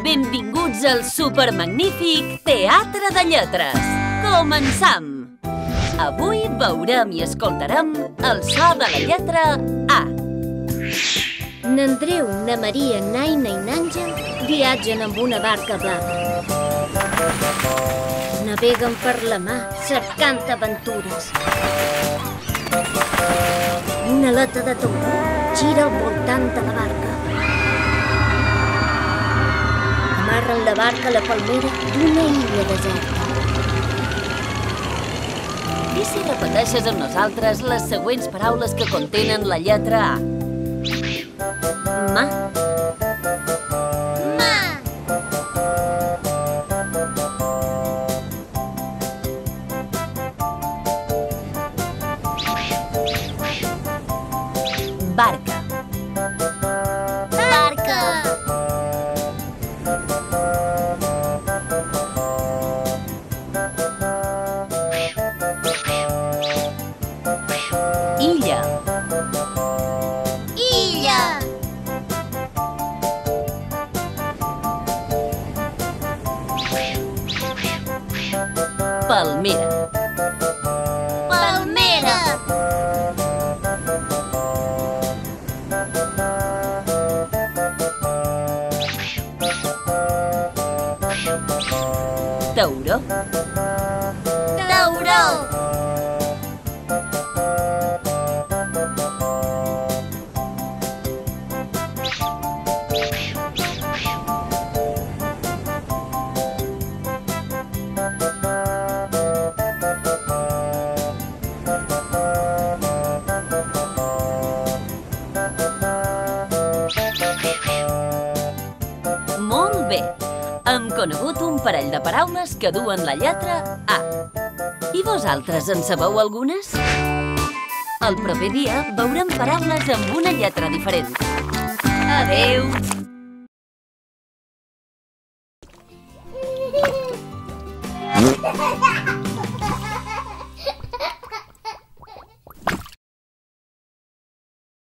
Benvinguts al supermagnífic Teatre de Lletres. Començam! Avui veurem i escoltarem el so de la lletra A. N'Andreu, na Maria, n'Aina i n'Àngel viatgen amb una barca blava. Naveguen per la mar cercant aventures. Una aleta de tauró gira al voltant de la barca. Amarren la barca a la palmera d'una illa deserta. I si repeteixes amb nosaltres les següents paraules que contenen la lletra A? Ma. Ma. Barca. Barca. Illa. Illa. Palmera. Palmera. Tauró. Tauró. Molt bé! Hem conegut un parell de paraules que duen la lletra A. I vosaltres en sabeu algunes? El proper dia veurem paraules amb una lletra diferent. Adeu!